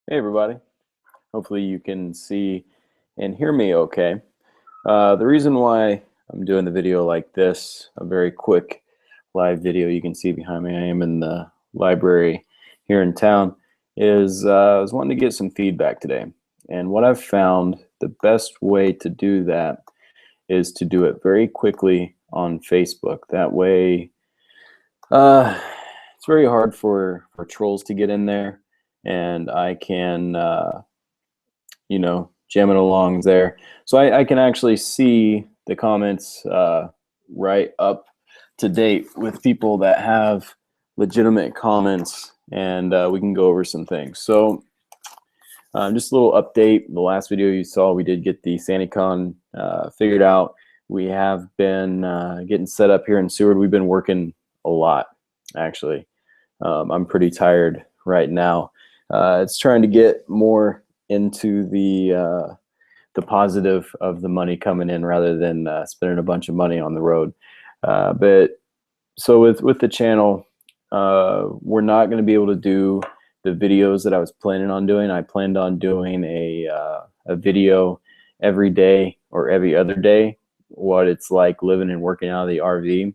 Hey everybody. Hopefully you can see and hear me okay. The reason why I'm doing the video like this, a very quick live video you can see behind me, I am in the library here in town, is I was wanting to get some feedback today. And what I've found, the best way to do that is to do it very quickly on Facebook. That way, uh, it's very hard for trolls to get in there, and I can jamming along there. So I can actually see the comments right up to date with people that have legitimate comments, and we can go over some things. So just a little update. The last video you saw, we did get the SandyCon figured out. We have been getting set up here in Seward. We've been working a lot, actually. I'm pretty tired right now. It's trying to get more into the positive of the money coming in rather than spending a bunch of money on the road. But so with the channel, we're not going to be able to do the videos that I was planning on doing. I planned on doing a video every day or every other day, what it's like living and working out of the RV.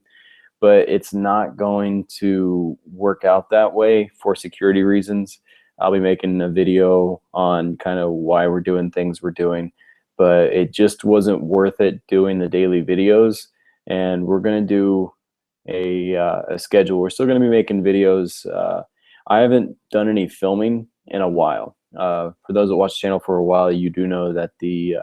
But it's not going to work out that way for security reasons. I'll be making a video on kind of why we're doing things we're doing, but it just wasn't worth it doing the daily videos. And we're going to do a schedule. We're still going to be making videos. I haven't done any filming in a while. For those that watch the channel for a while, you do know that the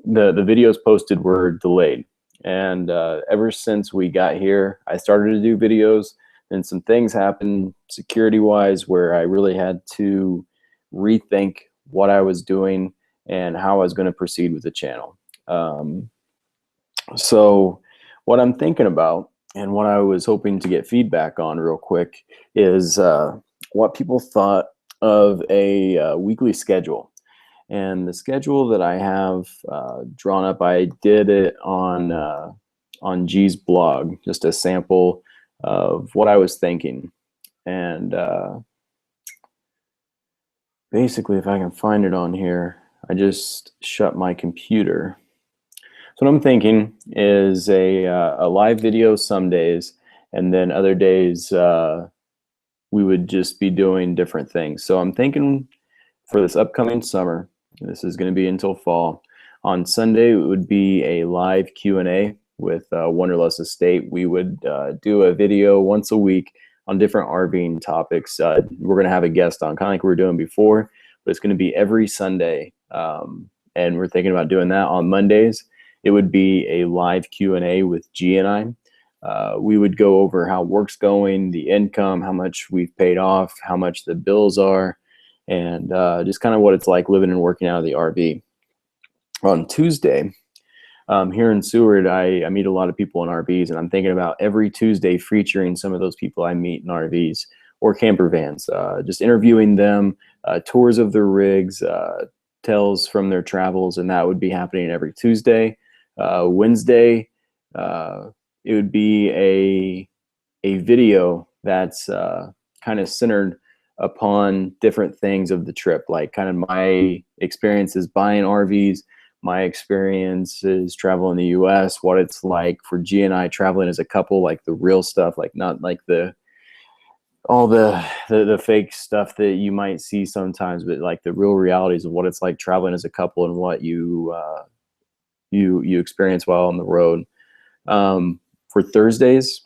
videos posted were delayed. And ever since we got here, I started to do videos, and some things happened security-wise where I really had to rethink what I was doing and how I was going to proceed with the channel. So what I'm thinking about and what I was hoping to get feedback on real quick is what people thought of a weekly schedule. And the schedule that I have drawn up, I did it on G's blog, just a sample of what I was thinking. And basically, if I can find it on here, I just shut my computer. So what I'm thinking is a live video some days, and then other days we would just be doing different things. So I'm thinking for this upcoming summer, this is going to be until fall. On Sunday, it would be a live Q&A with Wanderlust Estate. We would do a video once a week on different RVing topics. We're going to have a guest on, kind of like we were doing before, but it's going to be every Sunday. And we're thinking about doing that on Mondays. It would be a live Q&A with G and I. We would go over how work's going, the income, how much we've paid off, how much the bills are, and just kind of what it's like living and working out of the RV. On Tuesday, here in Seward, I meet a lot of people in RVs, and I'm thinking about every Tuesday featuring some of those people I meet in RVs or camper vans, just interviewing them, tours of their rigs, tales from their travels, and that would be happening every Tuesday. Wednesday, it would be a video that's kind of centered upon different things of the trip, like kind of my experiences buying RVs, my experiences traveling in the US, what it's like for G and I traveling as a couple, like the real stuff, like not like all the fake stuff that you might see sometimes, but like the real realities of what it's like traveling as a couple and what you experience while on the road. For Thursdays,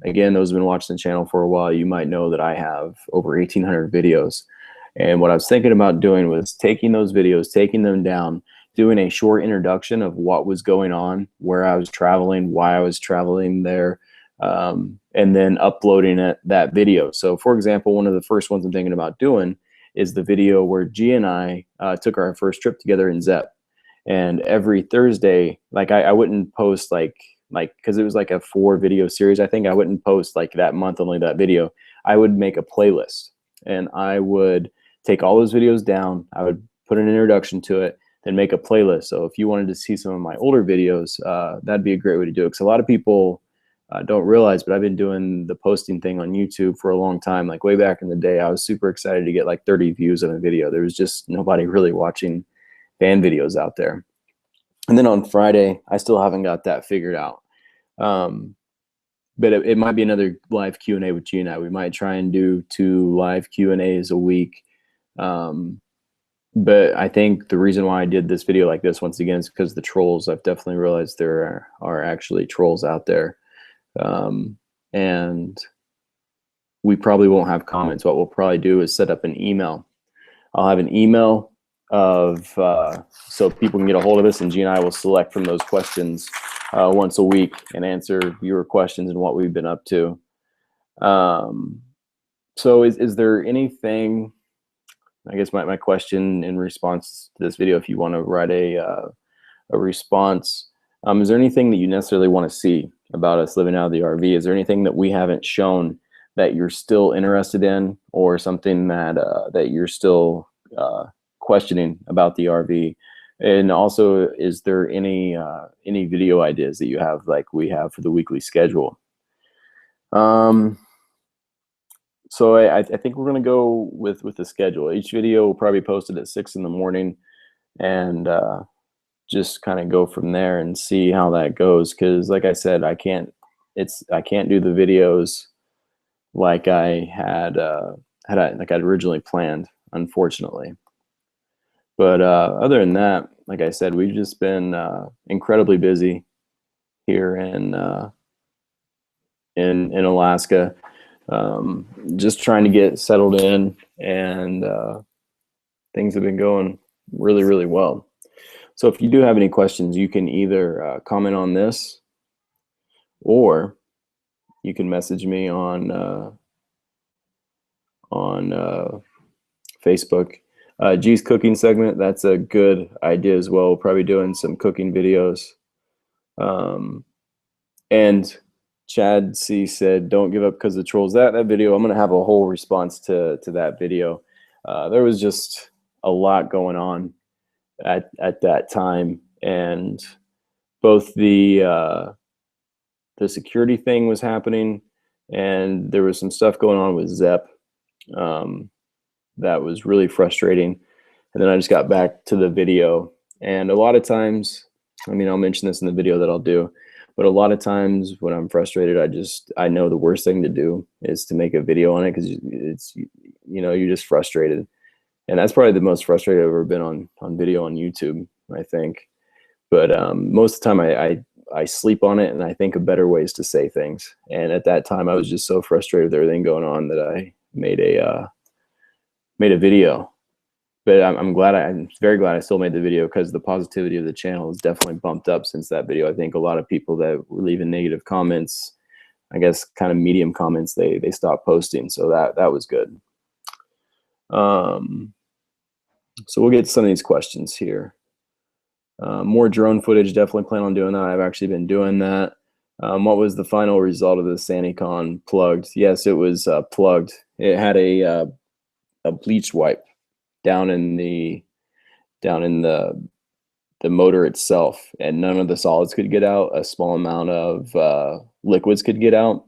again, those who've been watching the channel for a while, you might know that I have over 1,800 videos. And what I was thinking about doing was taking those videos, taking them down, doing a short introduction of what was going on, where I was traveling, why I was traveling there, and then uploading that video. So for example, one of the first ones I'm thinking about doing is the video where G and I took our first trip together in Zepp. And every Thursday, like I wouldn't post like because it was like a 4-video series, I think I wouldn't post like that month only that video. I would make a playlist, and I would take all those videos down. I would put an introduction to it, then make a playlist. So if you wanted to see some of my older videos, that'd be a great way to do it, because a lot of people don't realize, but I've been doing the posting thing on YouTube for a long time. Like way back in the day, I was super excited to get like 30 views on a video. There was just nobody really watching band videos out there. And then on Friday, I still haven't got that figured out. But it might be another live Q&A with G and I. We might try and do 2 live Q&As a week. But I think the reason why I did this video like this once again is because the trolls. I've definitely realized there are actually trolls out there. And we probably won't have comments. What we'll probably do is set up an email. I'll have an email of so people can get a hold of us, and G and I will select from those questions once a week and answer viewer questions and what we've been up to. So is there anything, I guess my question in response to this video, if you want to write a response, is there anything that you necessarily want to see about us living out of the RV? Is there anything that we haven't shown that you're still interested in, or something that that you're still questioning about the RV? And also, is there any video ideas that you have, like we have for the weekly schedule? So I think we're going to go with the schedule. Each video will probably be posted at 6 in the morning, and just kind of go from there and see how that goes. Because like I said, I can't do the videos like I had like I'd originally planned, unfortunately. But other than that, like I said, we've just been incredibly busy here in Alaska, just trying to get settled in, and things have been going really, really well. So if you do have any questions, you can either comment on this, or you can message me on Facebook. G's cooking segment, that's a good idea as well. We'll probably doing some cooking videos. And Chad C said, "Don't give up because the trolls." That video, I'm gonna have a whole response to that video. There was just a lot going on at that time, and both the security thing was happening, and there was some stuff going on with Zep that was really frustrating. And then I just got back to the video, and a lot of times, I mean, I'll mention this in the video that I'll do, but a lot of times when I'm frustrated, I know the worst thing to do is to make a video on it, because it's, you're just frustrated. And that's probably the most frustrated I've ever been on video on YouTube, I think. But most of the time I sleep on it, and I think of better ways to say things. And at that time, I was just so frustrated with everything going on that I made a video. But I'm very glad I still made the video, because the positivity of the channel has definitely bumped up since that video. I think a lot of people that were leaving negative comments, I guess kind of medium comments, they stopped posting. So that was good. So we'll get to some of these questions here. More drone footage, definitely plan on doing that. I've actually been doing that. What was the final result of the SaniCon plugged? Yes, it was plugged. It had a bleach wipe down in the motor itself, and none of the solids could get out. A small amount of liquids could get out,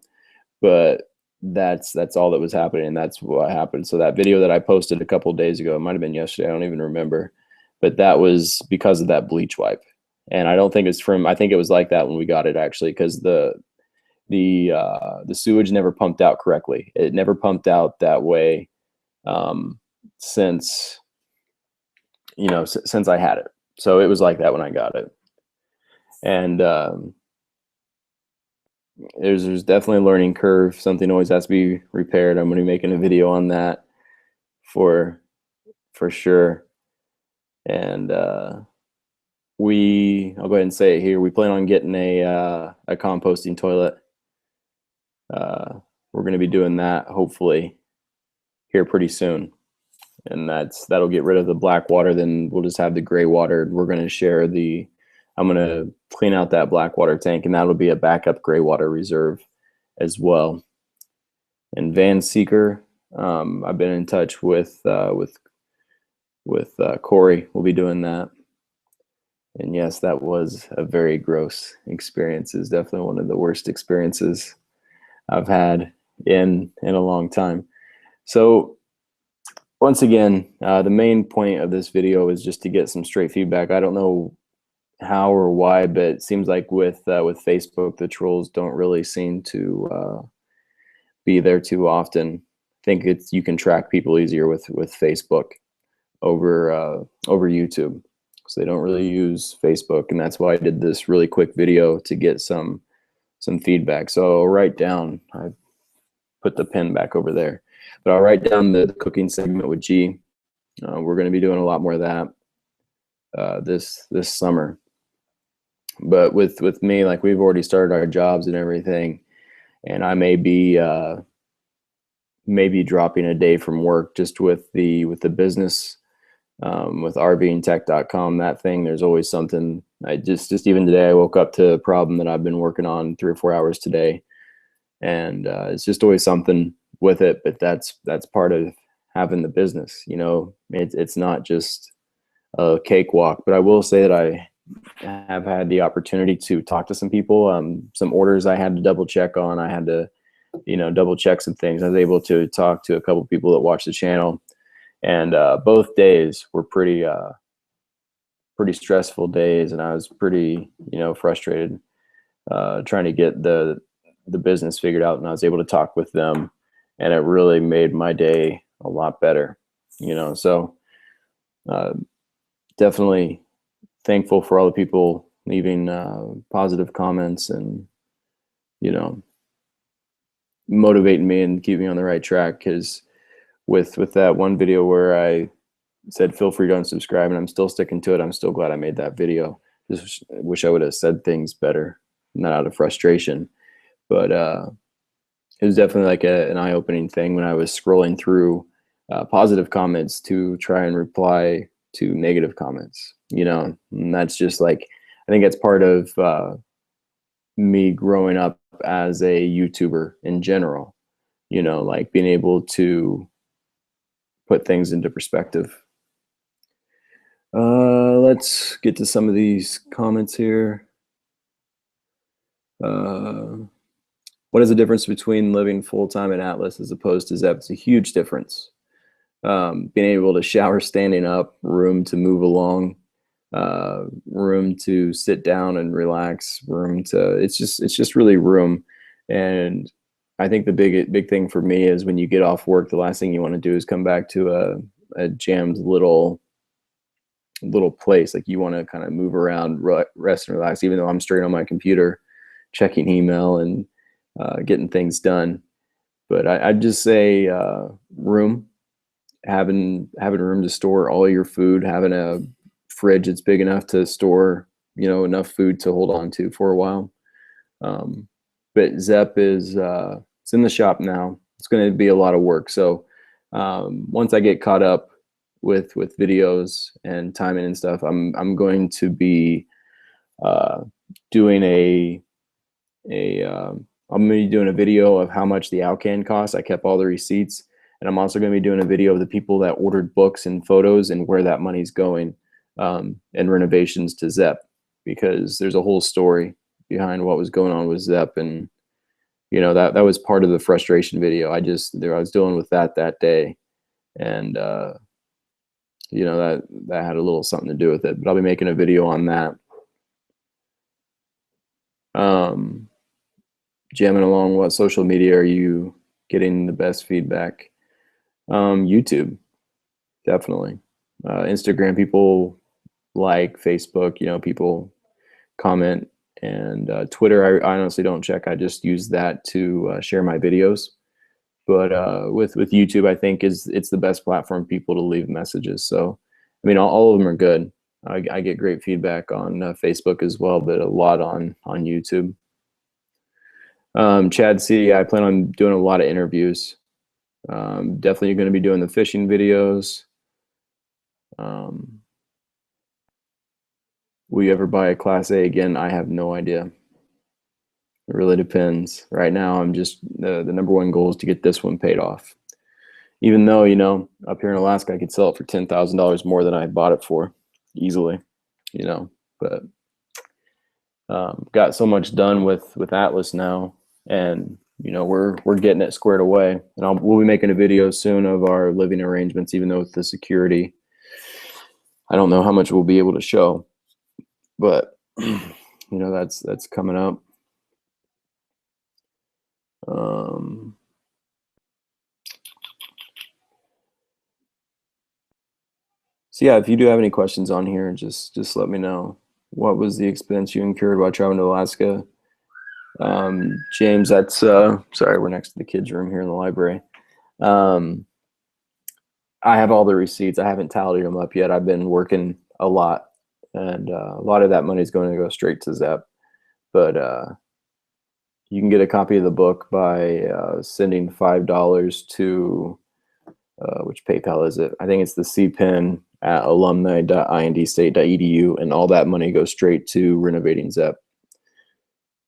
but that's all that was happening, and that's what happened. So that video that I posted a couple of days ago, it might have been yesterday, I don't even remember, but that was because of that bleach wipe. And I don't think it's from, I think it was like that when we got it, actually, because the sewage never pumped out correctly. It never pumped out that way since I had it. So it was like that when I got it. And there's definitely a learning curve. Something always has to be repaired. I'm going to be making a video on that for sure. And I'll go ahead and say it here. We plan on getting a composting toilet. We're going to be doing that hopefully here pretty soon. And that'll get rid of the black water. Then we'll just have the gray water. We're going to share I'm going to clean out that black water tank, and that'll be a backup gray water reserve as well. And Van Seeker, I've been in touch with Corey. We'll be doing that. And yes, that was a very gross experience. It's definitely one of the worst experiences I've had in a long time. So once again, the main point of this video is just to get some straight feedback. I don't know how or why, but it seems like with Facebook, the trolls don't really seem to be there too often. I think you can track people easier with Facebook over YouTube, so they don't really use Facebook, and that's why I did this really quick video to get some feedback. So I'll write down. I put the pen back over there, but I'll write down the cooking segment with G. We're going to be doing a lot more of that this summer. But with me, like, we've already started our jobs and everything, and I may be maybe dropping a day from work just with the business, with rvingtech.com, that thing. There's always something. I just even today I woke up to a problem that I've been working on 3 or 4 hours today, and it's just always something with it. But that's part of having the business. You know, it's not just a cakewalk. But I will say that I have had the opportunity to talk to some people. Some orders I had to double check on. I had to, double check some things. I was able to talk to a couple people that watch the channel, and both days were pretty stressful days, and I was pretty, frustrated trying to get the business figured out. And I was able to talk with them, and it really made my day a lot better. So definitely thankful for all the people leaving positive comments and, motivating me and keeping me on the right track. Because with that one video where I said, feel free to unsubscribe, and I'm still sticking to it. I'm still glad I made that video. Just wish I would have said things better, not out of frustration. But it was definitely like an eye-opening thing when I was scrolling through positive comments to try and reply to negative comments, and that's just like, I think that's part of me growing up as a YouTuber in general, like being able to put things into perspective. Let's get to some of these comments here. What is the difference between living full-time in Atlas as opposed to Zep? It's a huge difference. Being able to shower standing up, room to move along, room to sit down and relax, it's just really room. And I think the big thing for me is when you get off work, the last thing you want to do is come back to a jammed little place. Like, you want to kind of move around, rest and relax, even though I'm straight on my computer checking email and getting things done. But I'd just say room. Having room to store all your food, having a fridge that's big enough to store, enough food to hold on to for a while. But Zep is it's in the shop now. It's going to be a lot of work. So once I get caught up with videos and timing and stuff, I'm going to be doing I'm going to be doing a video of how much the Alcan costs. I kept all the receipts. And I'm also going to be doing a video of the people that ordered books and photos and where that money's going, and renovations to Zep, because there's a whole story behind what was going on with Zep. And, that was part of the frustration video. I was dealing with that day. And, that had a little something to do with it. But I'll be making a video on that. Jamming along, what social media are you getting the best feedback? YouTube, definitely. Instagram, people like. Facebook, people comment. And Twitter, I honestly don't check. I just use that to share my videos. But with YouTube, I think it's the best platform for people to leave messages. So, I mean, all of them are good. I get great feedback on Facebook as well, but a lot on YouTube. Chad C, I plan on doing a lot of interviews. Definitely going to be doing the fishing videos. Will you ever buy a Class A again? I have no idea. It really depends. Right now, I'm just the number one goal is to get this one paid off. Even though, up here in Alaska, I could sell it for $10,000 more than I bought it for easily, but got so much done with Atlas now, and we're getting it squared away. And we'll be making a video soon of our living arrangements, even though with the security, I don't know how much we'll be able to show, but that's coming up. So yeah, if you do have any questions on here, just let me know. What was the expense you incurred while traveling to Alaska? James, that's sorry, we're next to the kids' room here in the library. I have all the receipts. I haven't tallied them up yet. I've been working a lot, and a lot of that money is going to go straight to Zep. But you can get a copy of the book by sending $5 to which PayPal is it? I think it's the CPIN at alumni.indstate.edu, and all that money goes straight to renovating Zep.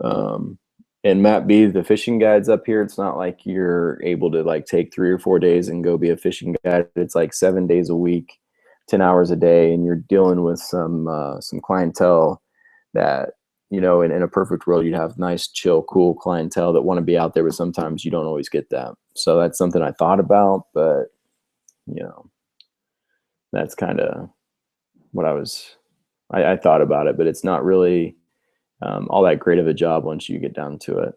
And Matt B, the fishing guides up here, it's not like you're able to like take 3 or 4 days and go be a fishing guide. It's like 7 days a week, 10 hours a day, and you're dealing with some clientele that, in a perfect world, you'd have nice, chill, cool clientele that want to be out there, but sometimes you don't always get that. So that's something I thought about, but that's kind of what I thought about it, but it's not really all that great of a job once you get down to it.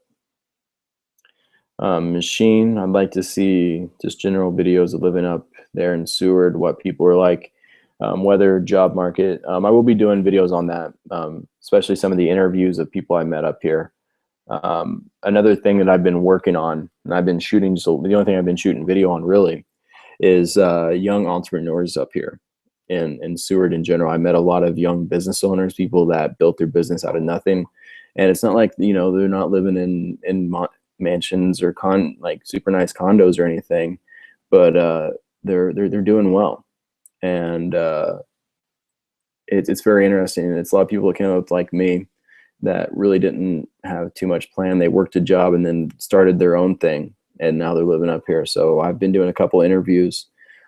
Machine, I'd like to see just general videos of living up there in Seward, what people are like, weather, job market. I will be doing videos on that, especially some of the interviews of people I met up here. Another thing that I've been working on, and I've been shooting, so the only thing I've been shooting video on really is young entrepreneurs up here in Seward in general. I met a lot of young business owners, people that built their business out of nothing. And it's not like, they're not living in mansions or like super nice condos or anything, but they're doing well. And it's very interesting. It's a lot of people that came up like me that really didn't have too much plan. They worked a job and then started their own thing, and now they're living up here. So I've been doing a couple interviews.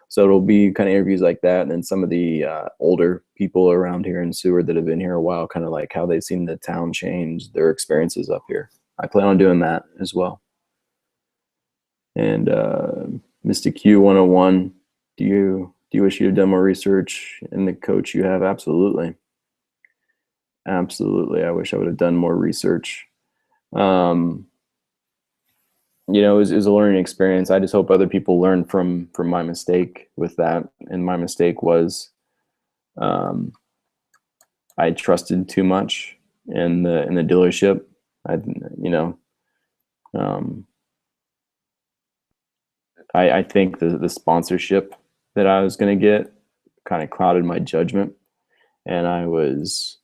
So it'll be kind of interviews like that, and then some of the older people around here in Seward that have been here a while, kind of like how they've seen the town change, their experiences up here. I plan on doing that as well. And Mr. Q 101, do you wish you had done more research in the coach you have? Absolutely. Absolutely. I wish I would have done more research. It was a learning experience. I just hope other people learn from my mistake with that. And my mistake was I trusted too much in the dealership. I think the sponsorship that I was going to get kind of clouded my judgment, and I was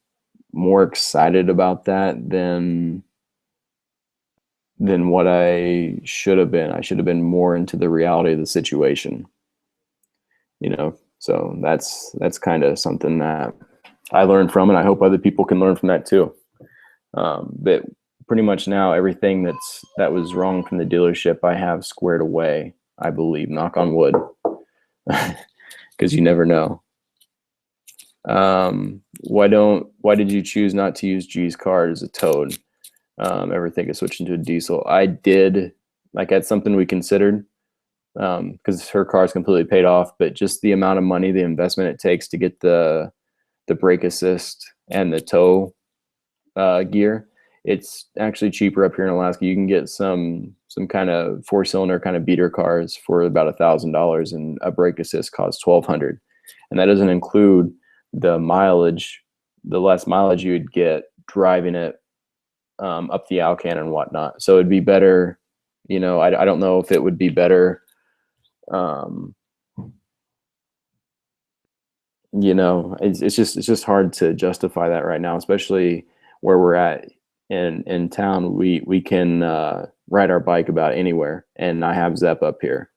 more excited about that than what I should have been. I should have been more into the reality of the situation, so that's kind of something that I learned from, and I hope other people can learn from that too. But pretty much now everything that was wrong from the dealership, I have squared away, I believe, knock on wood, because you never know. Why did you choose not to use G's card as a toad? Ever think of switching to a diesel? I did. Like, that's something we considered, because her car is completely paid off, but just the amount of money, the investment it takes to get the brake assist and the tow gear, it's actually cheaper up here in Alaska. You can get some kind of 4-cylinder kind of beater cars for about $1,000, and a brake assist costs $1,200, and that doesn't include the mileage, the less mileage you would get driving it up the Alcan and whatnot. So it'd be better, I don't know if it would be better, it's just hard to justify that right now, especially where we're at in town. We can ride our bike about anywhere, and I have Zep up here,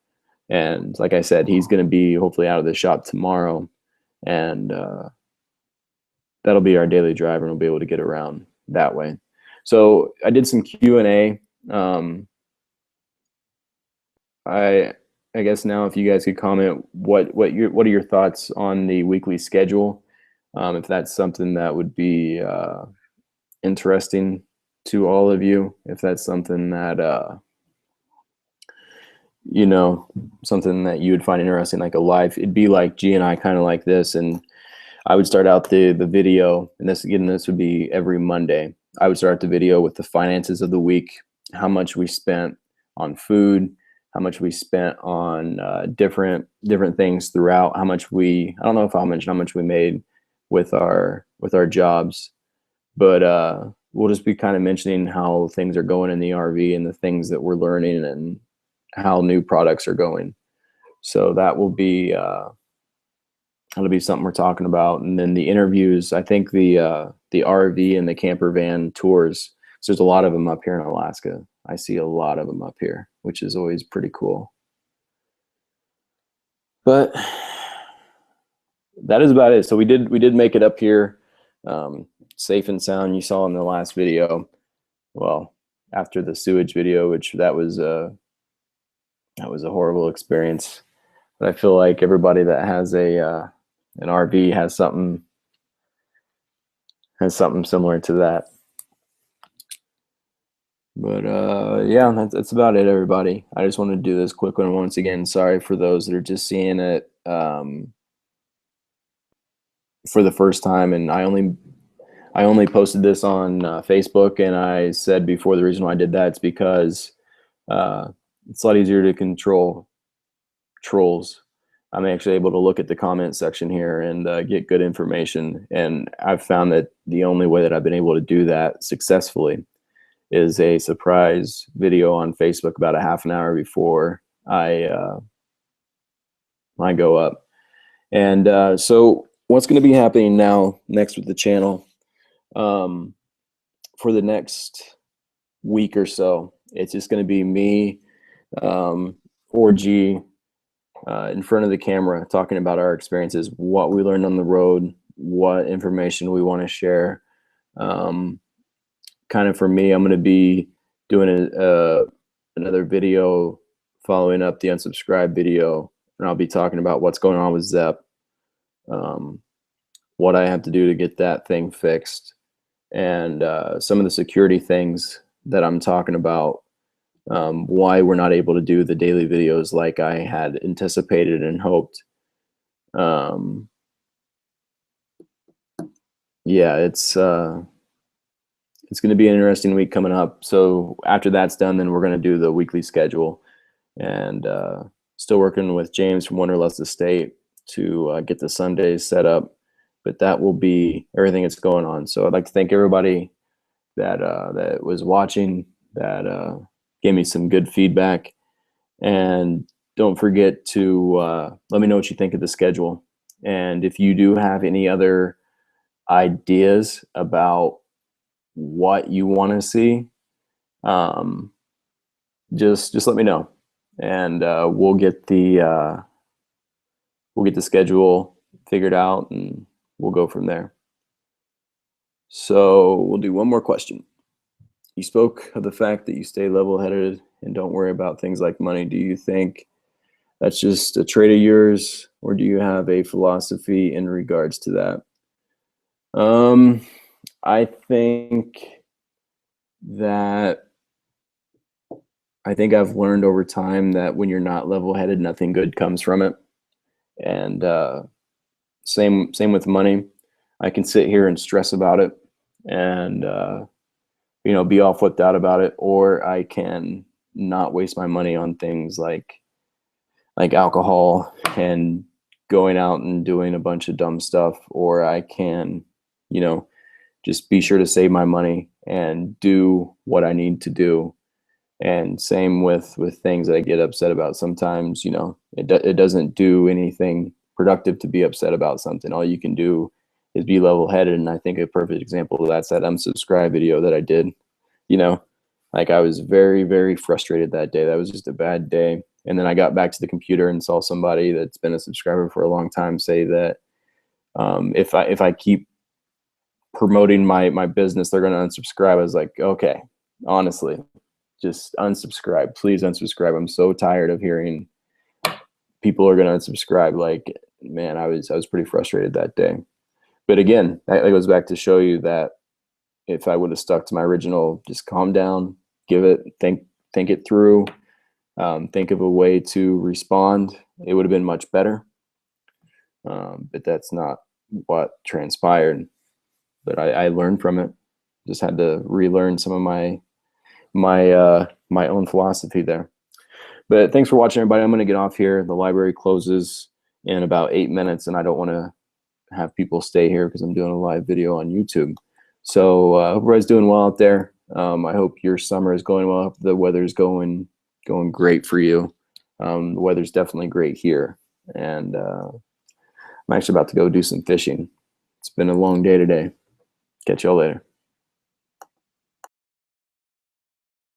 and like I said, he's going to be hopefully out of the shop tomorrow, and that'll be our daily driver, and we'll be able to get around that way. So I did some Q&A. I guess now if you guys could comment, what are your thoughts on the weekly schedule? If that's something that would be interesting to all of you, if that's something that you know, something that you would find interesting, like a live, it'd be like G and I kind of like this. And I would start out the video, and this would be every Monday. I would start the video with the finances of the week, how much we spent on food, how much we spent on different things throughout, how much I don't know if I'll mention how much we made with our jobs, but we'll just be kind of mentioning how things are going in the RV and the things that we're learning and how new products are going. So that will be that'll be something we're talking about. And then the interviews, I think the RV and the camper van tours, so there's a lot of them up here in Alaska. I see a lot of them up here, which is always pretty cool. But that is about it. So we did make it up here, safe and sound. You saw in the last video, well, after the sewage video, which that was a horrible experience. But I feel like everybody that has an RV has something similar to that. But yeah, that's about it, everybody. I just wanted to do this quick one once again. Sorry for those that are just seeing it for the first time, and I only posted this on Facebook, and I said before the reason why I did that is because it's a lot easier to control trolls. I'm actually able to look at the comment section here and get good information, and I've found that the only way that I've been able to do that successfully is a surprise video on Facebook about a half an hour before I go up. And so what's going to be happening now next with the channel for the next week or so, it's just going to be me or G in front of the camera talking about our experiences, what we learned on the road, what information we want to share. Kind of for me, I'm going to be doing another video following up the unsubscribe video, and I'll be talking about what's going on with Zep, what I have to do to get that thing fixed, and some of the security things that I'm talking about, why we're not able to do the daily videos like I had anticipated and hoped. Yeah, it's going to be an interesting week coming up. So after that's done, then we're going to do the weekly schedule, and still working with James from Wanderlust Estate to get the Sundays set up. But that will be everything that's going on. So I'd like to thank everybody that that was watching, that gave me some good feedback, and don't forget to let me know what you think of the schedule. And if you do have any other ideas about what you want to see, just let me know, and we'll get the schedule figured out, and we'll go from there. So we'll do one more question. You spoke of the fact that you stay level-headed and don't worry about things like money. Do you think that's just a trait of yours, or do you have a philosophy in regards to that? I think I've learned over time that when you're not level-headed, nothing good comes from it. And same with money. I can sit here and stress about it and be all flipped out about it, or I can not waste my money on things like alcohol and going out and doing a bunch of dumb stuff, or I can just be sure to save my money and do what I need to do. And same with things that I get upset about. Sometimes, it doesn't do anything productive to be upset about something. All you can do is be level-headed. And I think a perfect example of that's that unsubscribe video that I did. I was very, very frustrated that day. That was just a bad day. And then I got back to the computer and saw somebody that's been a subscriber for a long time say that if I keep promoting my business, they're going to unsubscribe. I was like, okay, honestly, just unsubscribe. Please unsubscribe. I'm so tired of hearing people are going to unsubscribe. Like, man, I was pretty frustrated that day. But again, that goes back to show you that if I would have stuck to my original, just calm down, give it, think it through, think of a way to respond, it would have been much better. But that's not what transpired. But I learned from it. Just had to relearn some of my own philosophy there. But thanks for watching, everybody. I'm going to get off here. The library closes in about 8 minutes, and I don't want to have people stay here because I'm doing a live video on YouTube. So I hope everybody's doing well out there. I hope your summer is going well. The weather's going great for you. The weather's definitely great here, and I'm actually about to go do some fishing. It's been a long day today. Catch y'all later.